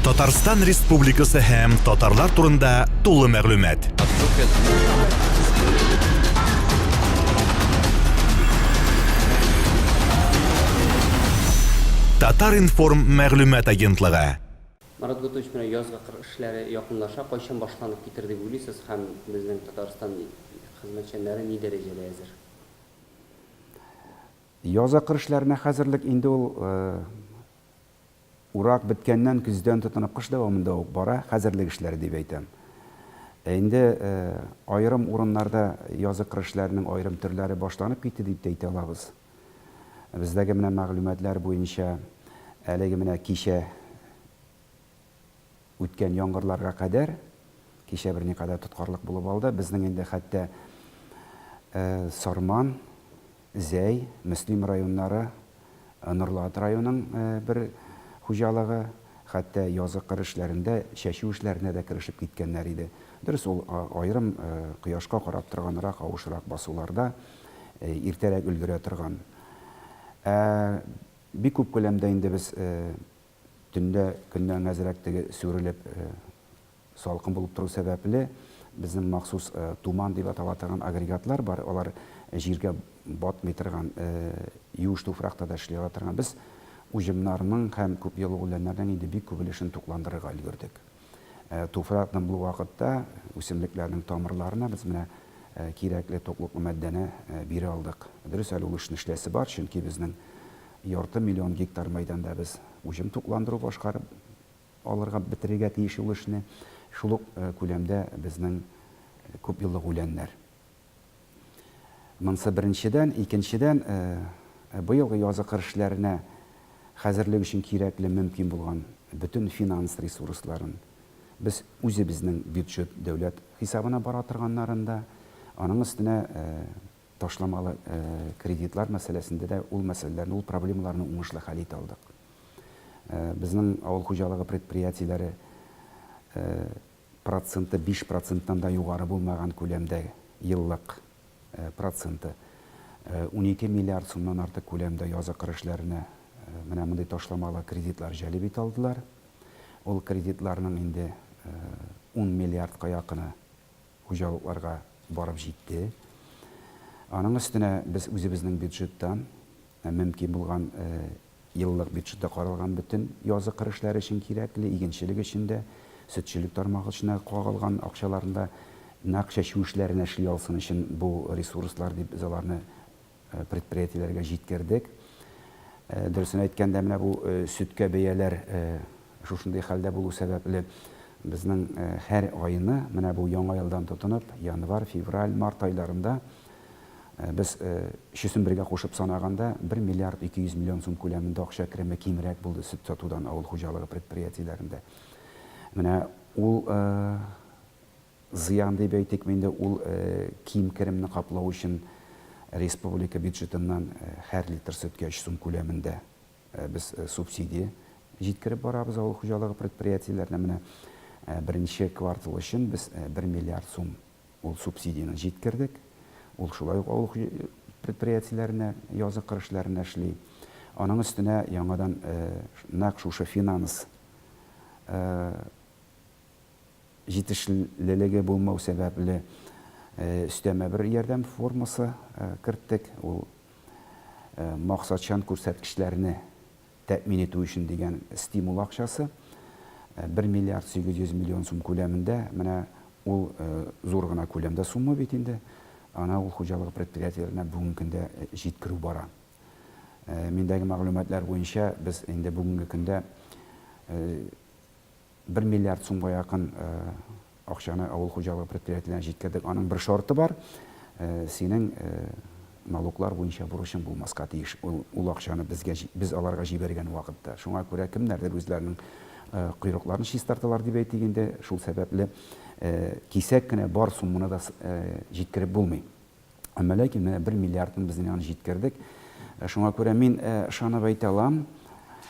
Татарстан Республикасы һәм татарлар турында тулы мәгълүмат. Татар информ мәгълүмат агентлыгы. Марат Гутович, менә язгы эшләре якынлаша, кайчан башланып китер дип уйлыйсыз һәм безнең Татарстан хезмәтчәннәре ни дәрәҗәдә әзер? Язгы эшләренә хәзерлек инде ул урак биткәннән көздән тотынып кыш дәвамында ук бара, хәзерлек эшләре дип әйтәм. Инде аерым урыннарда язгы эшләренең аерым төрләре башланып китте дип әйтә алабыз. Бездәге менә мәгълүматлар буенча әлеге менә кичә үткән яңгырларга кадәр, кичә берникадәр тоткарлык булып алды. Безнең инде хәтта Сарман, Зәй, Мөслим районнары, Нурлат районының бер хуҗалыгы, хәтта язгы эшләрендә, чәчү эшләренә дә керешеп киткәннәр иде. Дөрес, ул аерым кояшка карап торганрак, авышрак басуларда иртәрәк өлгерә торган. Бик күп күләмдә инде без төндә көннән әзрәк теге сүрелеп салкын булып тору сәбәпле безнең махсус туман дип аталган агрегатлар бар. Алар җиргә батмый торган, юш туфракта да эшли торган. Без уҗымнарның һәм күп еллык үләннәрнең инде бик күп өлешен тукландырырга өлгердек. Туфракның бу вакытта үсемлекләрнең тамырларына без менә кирәкле токлыклы матдәне бирә алдык. Дөрес, әле ул эшне эшләсе бар, чөнки безнең ярты миллион гектар мәйданда без уҗым тукландыру башкарып алырга бетерергә тиеш ул эшне. Шул ук күләмдә безнең күп еллык үләннәр. Монсы беренчедән, икенчедән быелгы язгы эшләренә хәзерлек өчен кирәкле мөмкин булган бөтен финанс ресурсларын без үзебезнең бюджет дәүләт хисабына бара торганнарында, аның өстенә ташламалы кредитлар мәсьәләсендә дә ул мәсьәләләрне, ул проблемаларны уңышлы хәл итә алдык. Безнең авыл хуҗалыгы предприятиеләре проценты 5%-тан да югары булмаган күләмдә еллык проценты 12 миллиард сумнан артык күләмдә язгы эшләренә менә мондый ташламалы кредитлар җәлеп итә алдылар. Ул кредитларның инде 10 миллиардка якыны хуҗалыкларга барып җитте. Аның өстенә без үзебезнең бюджеттан мөмкин булган еллык бюджетта каралган бөтен язгы эшләре өчен кирәкле, игенчелек өчен дә, сөтчелек тармагы өчен кагылган акчаларында нәкъ чәчү эшләренә эшли алсын өчен бу ресурслар дип без аларны предприятиеләргә җиткердек. Дөресен әйткәндә, менә бу сөткә бәяләр шушындый хәлдә булу сәбәпле безнең һәр айны менә бу яңа елдан тотынып, январь, февраль, март айларында без өчесен бергә кушып санаганда 1 миллиард 200 миллион сум күләмендә акча кереме кимрәк булды сөт сатудан авыл хуҗалыгы предприятиеләрендә. Менә ул зыян дип әйтик, инде ул ким керемне каплау өчен республика бюджетыннан һәр литр сөткә 3 сум күләмендә без субсидия җиткереп барабыз авыл хуҗалыгы предприятиеләренә. Менә беренче квартал өчен без 1 миллиард сум ул субсидияны җиткердек. Ул шулай ук авыл предприятиеләренә язгы эшләренә эшли. Аның өстенә яңадан нәкъ шушы финанс җитешсезлеге булмау сәбәпле өстәмә бер ярдәм формасы керттек. Ул максатчан күрсәткечләрне тәэмин итү өчен дигән стимул акчасы 1 миллиард 800 миллион сум күләмендә. Менә ул зур гына күләмдә сумма бит инде. Ана ул хуҗалыгы предприятиеләренә бүгенге көндә җиткерү бара. Миндәге мәгълүматлар буенча без инде бүгенге көндә 1 миллиард сумга якын акчаны авыл хуҗалыгы предприятиеләренә җиткердек. Аның бер шарты бар. Синең налоглар буенча бурычың булмаска тиеш. Ул акчаны без аларга җибәргән вакытта. Шуңа күрә кемнәрдер үзләренең койрыкларын чистарталар дип әйтгәндә, шул сәбәпле кисәк кенә бар сумманы да җиткереп булмый. Әмма ләкин 1 миллиардны безнең аны җиткердек. Шуңа күрә мин ышанып әйтә алам,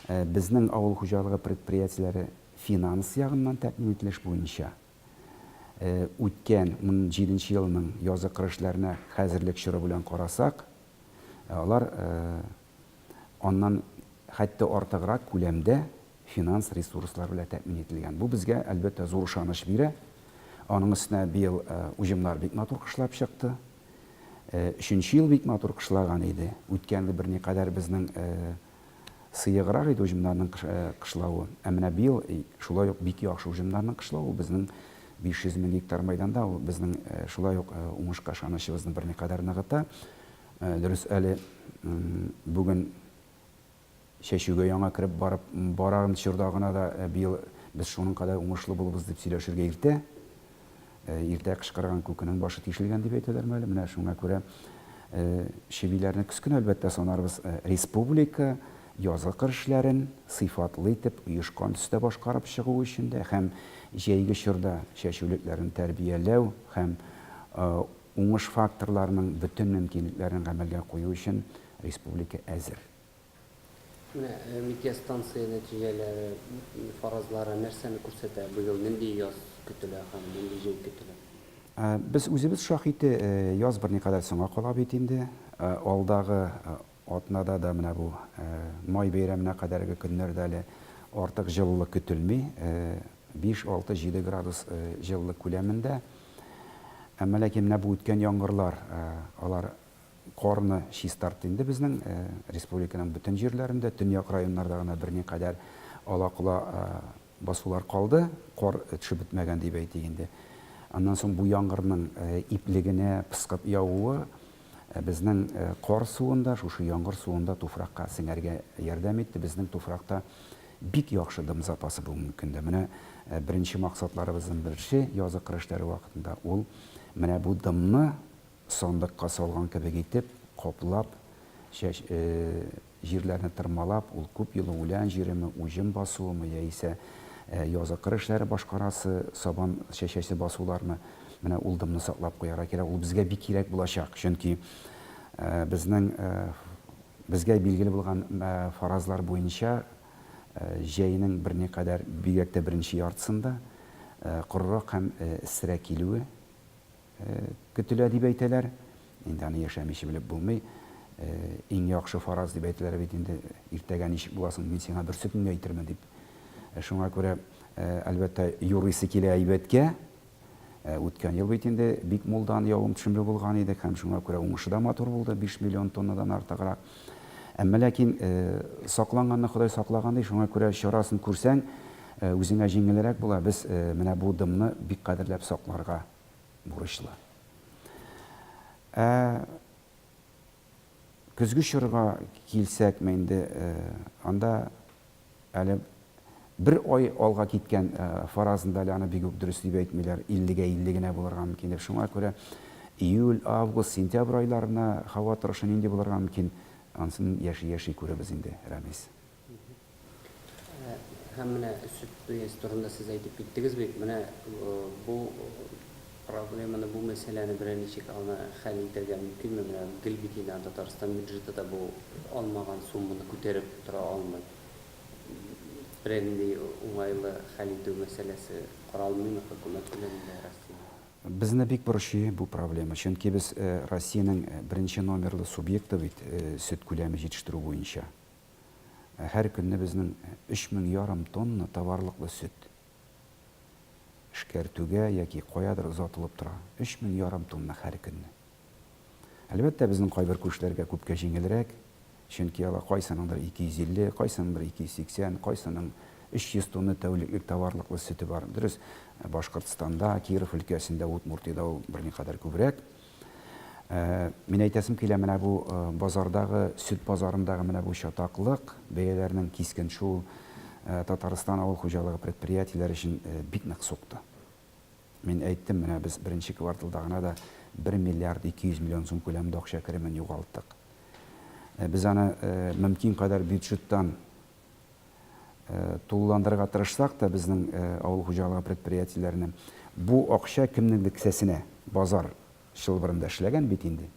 безнең авыл хуҗалыгы предприятиеләре финанс ягыннан тәэмин ителеш буенча үткән 17 елның язгы эшләренә хәзерлек чоры белән карасак, алар аннан хәтта артыграк күләмдә финанс ресурслар белән тәэмин ителгән. Бу безгә әлбәттә зур ышаныч бирә. Аның өстенә быел уҗымнар бик матур кышлап чыкты. 3нче ел бик матур кышлаган иде. Үткән ел берникадәр безнең сыеграк иде уҗымнарның кышлавы. Ә менә быел шулай ук бик яхшы уҗымнарның кышлавы безнең 500 мең гектар майданда ул безнең шулай ук уңышка ышанычыбызны берникадәр ныгыта. Дөрес, әле бүген чәчүгә яңа кирип барам чорда гына да быел без шуның кадәр уңышлы булабыз дип сөйләшергә иртә. Иртә кышкырган күкенең башы тишелгән дип әйтәләрме әле. Менә шуңа күрә шевиләрне көскөн әлбәттә санарбыз. Республика язгы кыр эшләрен сыйфатлы итеп оешкан төстә башкарып чыгу өчен дә һәм җәйге чорда чәчүлекләрен тәрбияләү һәм уңыш факторларының бөтен мөмкинлекләрен гамәлгә кую өчен республика әзер. Метеостанция нәтиҗәләре, фаразлары нәрсәне күрсәтә? Быел нинди яз көтелә һәм нинди җәй көтелә? Без үзебез шаһиты яз берникадәр соңга кала бит инде. Алдагы атнада да менә бу май бәйрәменә кадәрге көннәрдә әле артык җылылык көтелми. 5-6-7 градус җылылык күләмендә. Әмма ләкин менә бу үткән яңгырлар, алар корны чистарт инде безнең республиканың бөтен җирләрендә, төньяк районнарда гына берникадәр ала-кула басулар калды, кор төшеп бетмәгән дип әйтик инде. Аннан соң бу яңгырның иплегенә пыскып явуы безнең кор суында, шушы яңгыр суында туфракка сеңәргә ярдәм итте. Безнең туфракта бик яхшы дым запасы бүгенге көндә. Менә беренче максатларыбызның берсе язгы кыр эшләре вакытында ул менә бу дымны сандыкка салган кебек итеп каплап, җирләрне тырмалап, ул күп елы үлән җиреме, уҗым басуымы яисә язгы кыр эшләре башкарасы, сабан чәчәсе басуларны менә ул дымны саклап куярга кирәк. Ул безгә бик кирәк булачак. Чөнки безгә билгеле булган фаразлар буенча җәйнең берникадәр бигрәк тә беренче яртысында корырак һәм эсрәк килүе көтелә дип әйтәләр. Инде аны яшәмичә белеп булмый. Иң яхшы фараз дип әйтәләр бит инде иртәгә ничек буласың, мин сиңа бер сөтне әйтермен дип. Шуңа күрә әлбәттә юрыйсы килә әйбәткә. Үткән ел бит инде бик мулдан явым төшемле булган иде һәм шуңа күрә уңышы да матур булды, 5 миллион тоннадан артыграк. Әмма ләкин сакланганны Ходай саклаган ди, шуңа күрә чарасын күрсәң, үзеңә җиңелрәк була. Без менә бу дымны бик кадерләп сакларга бурычлы. Көзге чорга килсәк, инде анда әле бер ай алга киткән фаразында аны бик үк дөрес дип әйтмиләр, 50-гә 50 генә булырга мөмкин дип. Шуңа күрә июль, август, сентябрь айларына һава торышы нинди булырга мөмкин, ансын яши күрәбез инде, Рәмис. Һәм менә сөт бәясе турында сез әйтеп киттегез бит. Менә бу проблеманы, бу мәсьәләне берәр ничек аны хәл итәргә мөмкинме? Менә гел бит инде Татарстан бюджеты да бу алмаган сумманы күтәреп тора алмый. Берәр нинди уңайлы хәл итү мәсьәләсе каралмыймы хөкүмәт күләмендә Россия? Безне бик борчый бу проблема. Чөнки без Россиянең беренче номерлы субъекты бит сөт күләме җитештерү буенча. Һәр көнне безнең 3,5 тонна товарлыклы сөт эшкәртүгә яки каядыр озатылып тора. 3,5 тонна һәр көнне. Әлбәттә безнең кайбер күчләргә күпкә җиңелрәк, чөнки алар кайсыныңдыр 250, кайсыныңдыр 280, кайсының 300 тонна тәүлеклек товарлыклы сөте бар. Дөрес, Башкортстанда, Киров өлкәсендә, Удмуртиядә ул берникадәр күбрәк. Мин әйтәсем килә, менә бу базардагы, сөт базарындагы менә бу чатаклык, бәяләрнең кискен шул Татарстан авыл хуҗалыгы предприятиеләре өчен бик нык сукты. Мин әйттем, менә без беренче кварталда гына да 1 миллиард 200 миллион сум күләмендә акча керемен югалттык. Без аны мөмкин кадәр бюджеттан тулыландырырга тырышсак та, безнең авыл хуҗалыгы предприятиеләренә бу акча кемнеңдер кесәсенә, базар шылбырында эшләгән бит инде.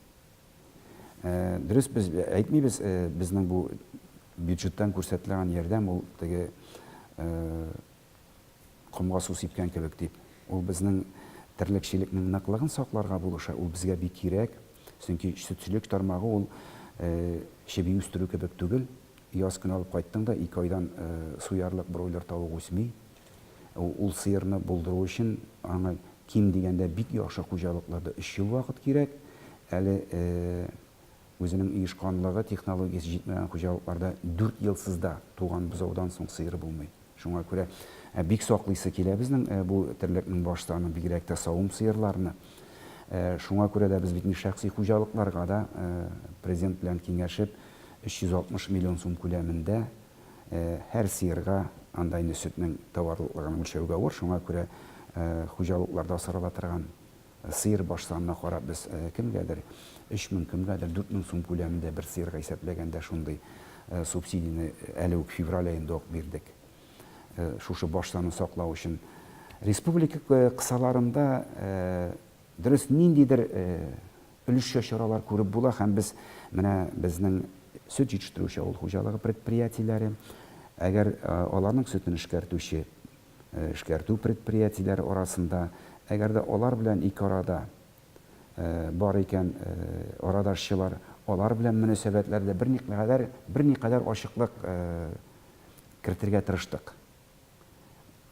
Дөрес, без әйтмибез, безнең бу бюджеттан күрсәтелгән ярдәм ул теге комга су сипкән кебек дип. Ул безнең терлекчелекнең ныклыгын сакларга булыша, ул безгә бик кирәк. Чөнки сөтчелек тармагы ул чеби үстерү кебек түгел. яз көне алып кайттың да 2 айдан суярлык бройлер тавык үсми. Ул сыерны булдыру өчен аңа ким дигәндә бик яхшы хуҗалыкларда 3 ел вакыт кирәк. Әле үзенең оешканлыгы, технологиясе җитмәгән хуҗалыкларда 4 елсыз да туган бозаудан соң сыер булмый. Шуңа күрә бик саклыйсы килә безнең бу терлекнең баштаны, бигрәк тә савым сыерларны. Шуңа күрә дә без бит шәхси хуҗалыкларга да президент белән киңәшеп 360 миллион сум күләмендә һәр сыерга андай сөтнең товарлыклыгын үлчәүгә авыр. Шуңа күрә хуҗалыкларда асрала торган сыер баштанына карап без кемгәдер 3000, кемгәдер 4000 сум күләмендә бер сыерга исәпләгәндә шундый субсидияны әле үк февраль аенда ук бирдек. Шушы баштаны саклау өчен республика кысаларында дөрес ниндидер өлешчә чаралар күреп була һәм без менә безнең сөт җитештерүче авыл хуҗалыгы предприятиеләре, әгәр аларның сөтен эшкәртү предприятиеләре арасында, әгәр дә алар белән ике арада бар икән арадашчылар, алар белән мөнәсәбәтләрдә берникадәр ачыклык кертергә тырыштык.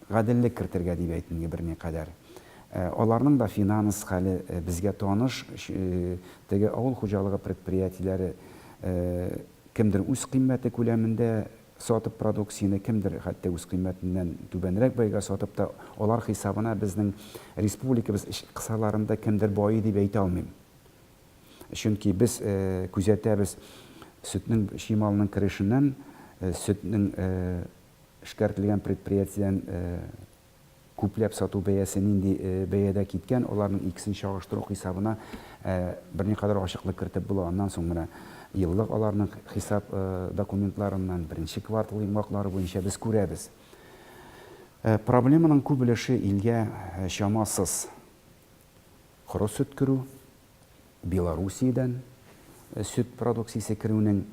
Гаделлек кертергә дип әйтергә берникадәр. Аларның да финанс хәле безгә таныш, теге авыл хуҗалыгы предприятиеләре кемдер үз кыйммәте күләмендә сатып продукцияны, кемдер хәтта үз кыйммәтеннән түбәнрәк бәягә сатып та, алар хисабына безнең республикабыз кысаларында кемдер бай дип әйтә алмыйм. Чөнки без күзәтәбез сөтнең шималының керешеннән, сөтнең эшкәртелгән предприятиядән күпләп сату бәясе нинди бәядә киткән, аларның икесен чагыштыру хисабына берникадәр ачыклык кертеп була. Аннан соң менә еллык аларның хисап документларыннан беренче квартал йомгаклары буенча без күрәбез. Проблеманың күп өлеше илгә чамасыз коры сөт керү, Белоруссиядән сөт продукциясе керүнең,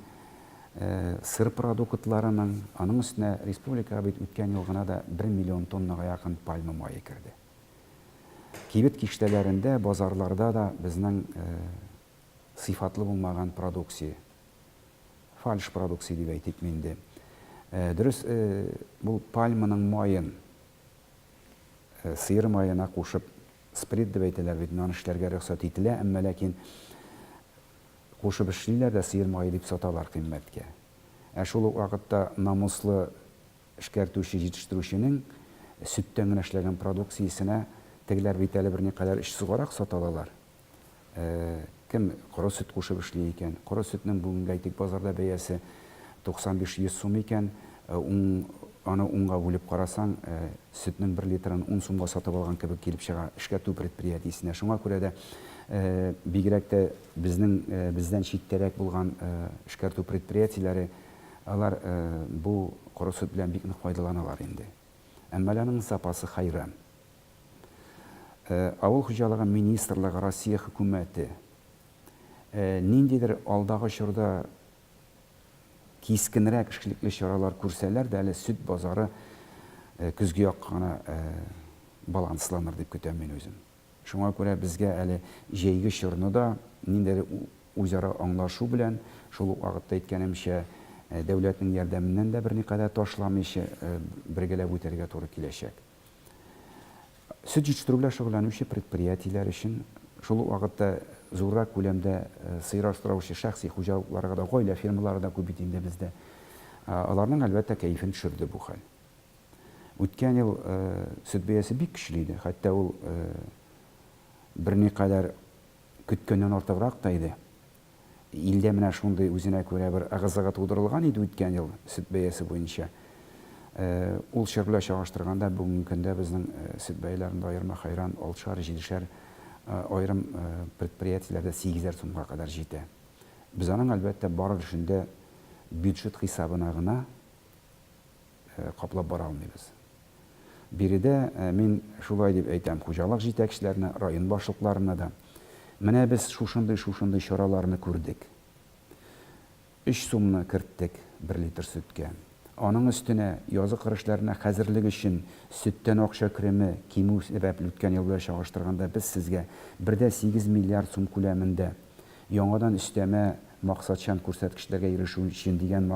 сыр продуктларының, аның өстенә республикага бит үткән ел гына да 1 миллион тоннага якын пальма мае керде. Кибет киштәләрендә, базарларда да безнең сыйфатлы булмаган продукция, фальш продукция дип әйтик инде. Дөрес, бу пальманың маен сыер маена кушып спирт дип әйтәләр бит, аны эшләргә рөхсәт ителә, әмма ләкин кушып эшлиләр дә сыер мае дип саталар кыйммәткә. Шул ук вакытта намуслы эшкәртүче, җитештерүченең сөттән генә эшләгән продукциясенә тегеләр бит әле берникадәр эшсезгарак саталар. Кем коры сөт кушып эшли икән, коры сөтнең бүгенге әйтик базарда бәясе 95-100 сум икән, аны унга бүлеп карасаң, сөтнең 1 литрын 10 сумга сатып алган кебек килеп чыга эшкәртү предприятиесенә. Шуңа күрә дә бигрәк тә бездән читтәрәк булган эшкәртү предприятиеләре, алар бу коры сөт белән бик нык файдаланалар инде. Әмма аның запасы хайран. Авыл хуҗалыгы министрлыгы, Россия хөкүмәте ниндидер алдагы чорда кискенрәк эшлекле чаралар күрсәләр дә, әле сөт базары көзгә як кына балансланыр дип көтәм мин үзем. Шуңа күрә безгә әле җәйге чорны да ниндидер үзара аңлашу белән, шул вакытта әйткәнемчә, дәүләтнең ярдәменнән дә берникадәр ташламыйча бергәләп үтәргә туры киләчәк. Сөт җитештерү белән шөгыльләнүче предприятиеләр өчен шул вакытта зуррак күләмдә сыер аштыручы шәхси хуҗалыкларга да, гаилә фирмалары да күп бит инде бездә. Аларның әлбәттә кәефен төшерде бу хәл. Үткән ел сөт бәясе бик көчле иде, хәтта ул берникадәр көткәннән артыграк та иде. Илдә менә шундый үзенә күрә бер агызыгы тудырылган иде үткән ел сөт бәясе буенча. Ул чор белән чагыштырганда бүгенге көндә безнең сөт бәяләрендә аерма хайран 6-7 аерым предприятиеләрдә 8 сумга кадәр җитә. Без аның әлбәттә бар эшендә бюджет хисабына гына каплап бара алмыйбыз. Биредә мин шулай дип әйтәм хуҗалык җитәкчеләренә, район башлыкларына да. Менә без шушындый чараларны күрдек. 3 сумны керттек 1 литр сөткә. Аның өстенә язгы эшләренә хәзерлек өчен сөттән акча креме кимү сәбәпле үткән ел белән чагыштырганда без сезгә 1,8 миллиард сум күләмендә яңадан өстәмә максатчан күрсәткечләргә ирешү өчен дигән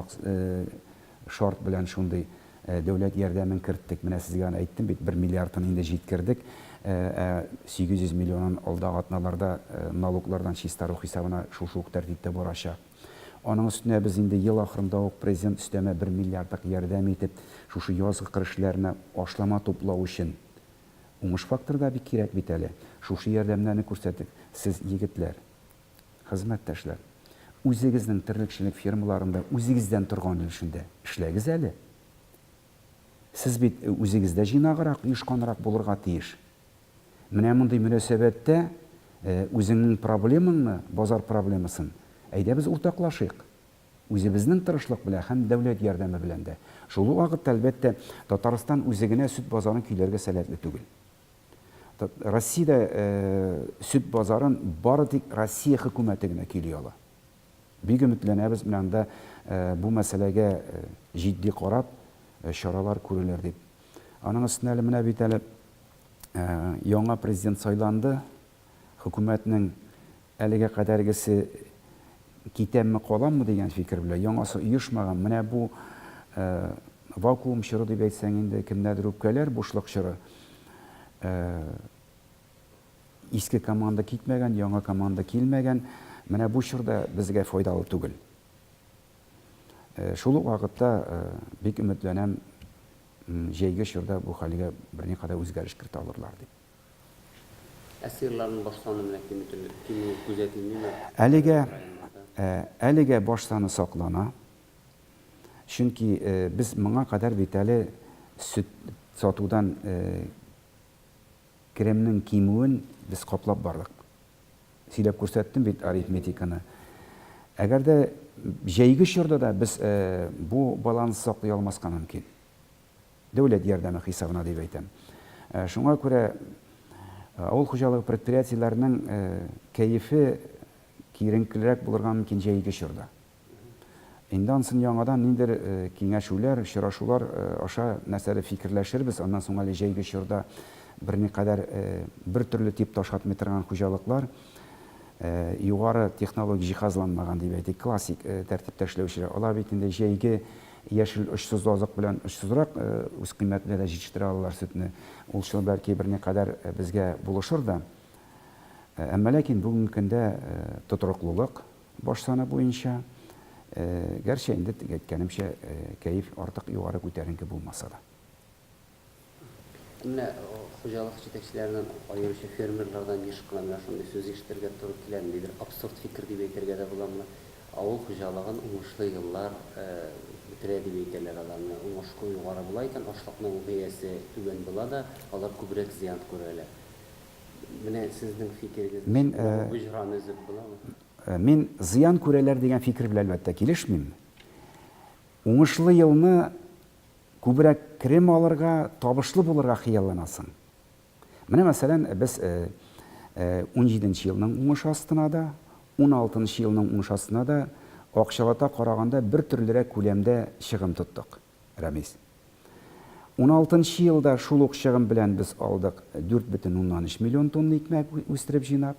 шарт белән шундый дәүләт ярдәмен керттек. Менә сезгә әйттем бит, 1 миллиардтан инде җиткердек. 800 миллионын алдагы атналарда налоглардан чистару хисабына шул ук тәртиптә барачак. Аның өстенә без инде ел ахырында ук президент өстәмә 1 миллиардлык ярдәм итеп, шушы язгы кырышларына ашлама туплау өчен уңыш факторы да бик кирәк бит әле. Шушы ярдәмнәрне күрсәтик. Сез егетләр, хезмәттәшләр, үзегезнең терлекчелек фирмаларында үзегездән торган өлешендә эшләгез әле. Сез бит үзегездә җинагырак, оешканрак булырга тиеш. Менә мондый мөнәсәбәттә үзеңнең проблемаңны, базар проблемасын әйдә без уртаклашыйк. Үзебезнең тырышлык белән һәм дәүләт ярдәме белән дә. Шул вакытта әлбәттә Татарстан үзе генә сөт базарын көйләргә сәләтле түгел. Россиядә сөт базарын бары тик Россия хөкүмәте генә көйли ала. Бик өметләнәбез менән дә бу мәсьәләгә җитди карап чаралар күрелер дип. Аның өстенә әле менә бит әле яңа президент сайланды. Хөкүмәтнең әлегә кадәргесе китәмме каламмы дигән фикер белән яңасы оешмаган. Менә бу вакуум чоры дип әйтсәң инде кемнәдер үпкәләр, бушлык чоры. Иске команда китмәгән, яңа команда килмәгән. Менә бу чорда безгә файдалы түгел. Шул вакытта бик өметләнәм, җәйге чорда бу хәлгә берникадәр үзгәреш кертә алырлар дип. Әсирләрнең баш саны белән кимү күзәтелмиме? Әлегә баш саны саклана. Чөнки без моңа кадәр бит әле сөт сатудан кремнең кимүен без каплап бардык. Сөйләп күрсәттем бит арифметиканы. Әгәр дә җәйге чорда да без бу баланс саклый алмаска мөмкин. Дәүләт ярдәме хисабына дип әйтәм. Шуңа күрә авыл хуҗалыгы предприятиеләренең кәефе киеренкелерәк булырга мөмкин җәйге чорда. Инде ансын яңадан ниндер киңәшүләр, очрашулар аша нәрсәләр фикерләшербез. Аннан соң әле җәйге чорда берникадәр бер төрле тип ташатмый торган хуҗалыклар, югары технологик җиһазланмаган дип әйтик, классик тәртиптә эшләүчеләр. Алар бит инде җәйге яшел очсыз азык белән очсызрак үз кыйммәтенә дә җитештерә алалар сөтне. Ул шул бәлки берникадәр безгә булышыр да. Әмма ләкин бүгенге көндә тотрыклылык баш саны буенча гәрчә инде әйткәнемчә кәеф артык югары күтәренке булмаса да. Менә хуҗалык җитәкчеләреннән аеруча фермерлардан еш кына менә шундый сүз ишетергә туры килә, ниндидер абсурд фикер дип әйтергә дә буламы? Авыл хуҗалыгын уңышлы еллар бетерә дип әйтәләр аларны. Уңышы югары була икән, ашлыкның бәясе түбән була да, алар күбрәк зыян күрәләр. Менә сезнең фикерегез бу җыраны үзеп буламы? Мин зыян күрәләр дигән фикер белән әлбәттә килешмим. Уңышлы елны күбрәк крем алырга, табышлы булырга хыялланасың. Менә мәсәлән, без 17нче елның уңыш астына да, 16нчы елның уңыш астына да акчалата караганда бер төрлерәк күләмдә чыгым тоттык. Рәмис. 16нчы елда шул ук чыгым белән без алдык 4,3 миллион тонна икмәк үстереп җыйнап.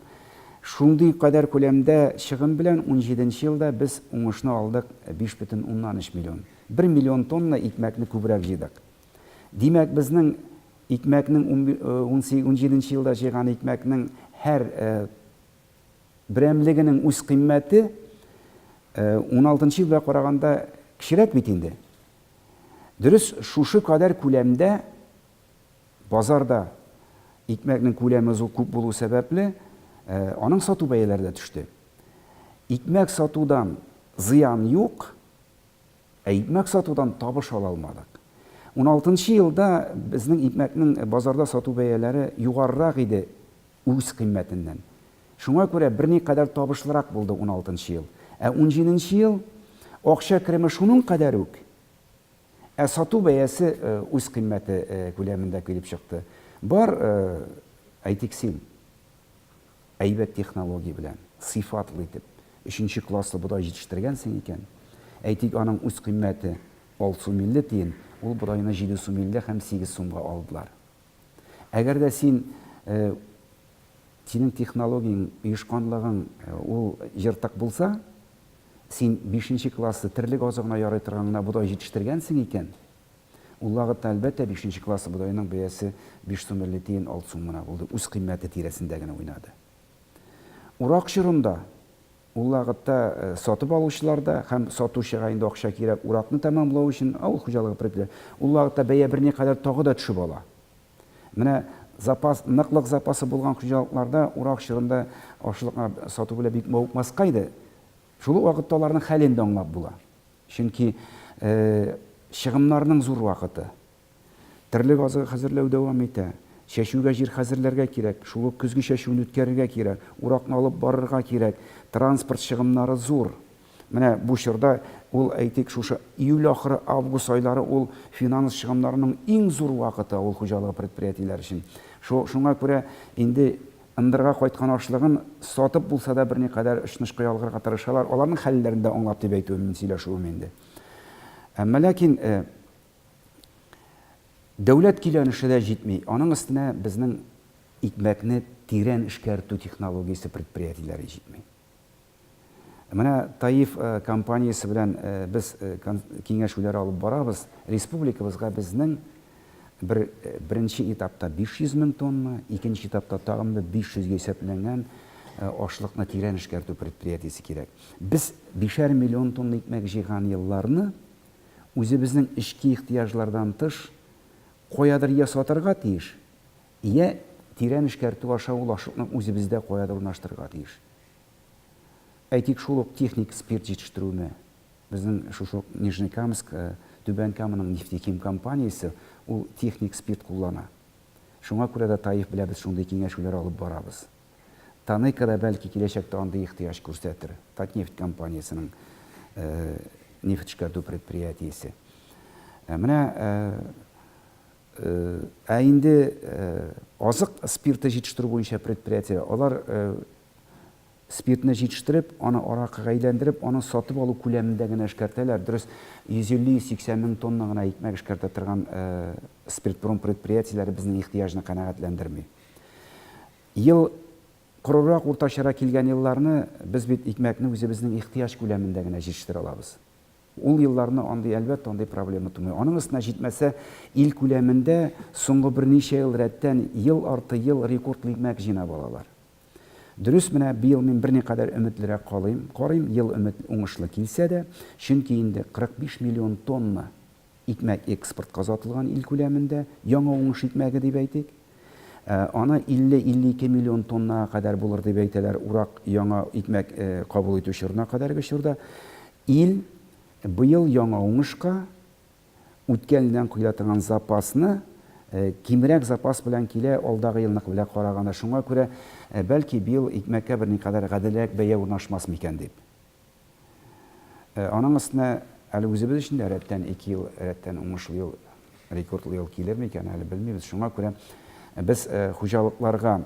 Шундый кадәр күләмдә чыгым белән 17нче елда біз уңышны алдык 5,3 миллион. 1 миллион тонна икмәкне күбрәк җыйдык. Димәк, безнең икмәкнең 17нче елда җыйган икмәкнең һәр берәмлегенең үз кыйммәте 16нчы елга караганда кичерәк бит инде. Дөрес, шушы кадәр күләмдә базарда икмәкнең күләме күп булу сәбәпле аның сату бәяләре дә төште. Икмәк сатудан зыян юк, икмәк сатудан табыш ала алмадык. 16нчы елда безнең икмәкнең базарда сату бәяләре югарырак иде үз кыйммәтеннән. Шуңа күрә берникадәр табышлырак булды 16нчы ел. 17нче ел акча креме шуның кадәр үк. Сату бәясе үз кыйммәте күләмендә килеп чыкты. Бар әйтик син әйбәт технология белән, сыйфатлы итеп, 3нче класслы бодай җитештергәнсең икән, әйтик аның үз кыйммәте 6 сум 50 тиен, ул бодайны 7 сум 50 һәм 8 сумга алдылар. Әгәр дә син синең технологияң, оешканлыгың ул җыртык булса, син 5-нче классты терлек азыгына ярый торган гына будай җитештергәнсең икән, ул вакытта әлбәттә 5-нче классы будайның бәясе 5 сум 50 тиен 6 сум гына булды. Үз кыйммәте тирәсендә генә уйнады. Урак чорында ул вакытта сатып алучыларда һәм сатучыга инде акча кирәк уракны тәмамлау өчен авыл хуҗалыгы предприятие. Ул вакытта бәя берникадәр тагы да төшеп ала. Менә запас, ныклык запасы булган хуҗалыкларда урак чорында ашлыкны сату белән бик мавыкмаска иде. Шул вакытта аларның хәлен дә аңлап була. Чөнки чыгымнарның зур вакыты. Терлек азыгы хәзерләү дәвам итә. Чәчүгә җир хәзерләргә кирәк, шул көзге чәчүне үткәрергә кирәк, уракны алып барырга кирәк, транспорт чыгымнары зур. Менә бу чорда ул әйтик шушы июль ахыры, август айлары ул финанс чыгымнарының иң зур вакыты ул хуҗалыгы предприятиеләр өчен. Шуңа күрә инде ындырга кайткан ашлыгын сатып булса да берникадәр эшнешкә алырга тырышалар. Аларның хәлләрен дә аңлап дип әйтүем мин сөйләшүем инде. Әмма ләкин дәүләт киләнеше дә җитми. Аның өстенә безнең икмәкне тирән эшкәртү технологиясе предприятиеләре җитми. Менә Таиф компаниясе белән без киңәшүләр алып барабыз. Республикабызга безнең беренче этапта 500 мең тонна, икенче этапта тагын 500 га исәпләнгән ашлыкны тирән эшкәртү предприятиесе кирәк. Без 5,5 миллион тонна икмәк җыйган елларны үзебезнең эчке ихтыяҗлардан тыш каядыр я сатырга тиеш, я тирән эшкәртү аша ул ашлыкны үзебездә каядыр урнаштырырга тиеш. Әйтик шул ук техник спирт җитештерүне. Безнең шушы Нижнекамск, Түбән Каманың нефтехим компаниясе ул техник спирт куллана. Шуңа күрә дә Таиф белән без шундый киңәшүләр алып барабыз. Таныкада бәлки киләчәктә андый ихтыяҗ күрсәтер. Татнефть компаниясының нефть эшкәртү предприятиесе. Менә инде азык спирты җитештерү буенча предприятие, алар спиртны җитештереп, аны аракыга әйләндереп, аны сатып алу күләмендә генә эшкәртәләр. Дөрес, 150-80 мең тонна гына икмәк эшкәртә торган спиртпром предприятиеләре безнең ихтыяҗны канәгатьләндерми. Ел корырак уртачара килгән елларны без бит икмәкне үзебезнең ихтыяҗ күләмендә генә җитештерә алабыз. Ул елларны андый әлбәттә андый проблема тумый. Аның өстенә җитмәсә, ил күләмендә соңгы берничә ел рәттән ел арты ел рекордлы икмәк җыйнап алалар. Дөрес, менә быел мин берникадәр өметлерәк карыйм, ел өмет уңышлы килсә дә, чөнки инде 45 миллион тонна икмәк экспортка озатылган ил күләмендә, яңа уңыш икмәге дип әйтик. Аны 50-52 миллион тоннага кадәр булыр дип әйтәләр, урак яңа икмәк кабул итү чорына кадәрге чорда. Ил быел яңа уңышка үткәннән куела торган запасны кимрәк запас белән килә алдагы елныкы белән караганда. Шуңа күрә бәлки быел икмәккә берникадәр гаделрәк бәя урнашмас микән дип. Аның өстенә әле үзебез өчен дә рәттән 2 ел рәттән уңышлы ел, рекордлы ел килер микән, әле белмибез. Шуңа күрә без хуҗалыкларга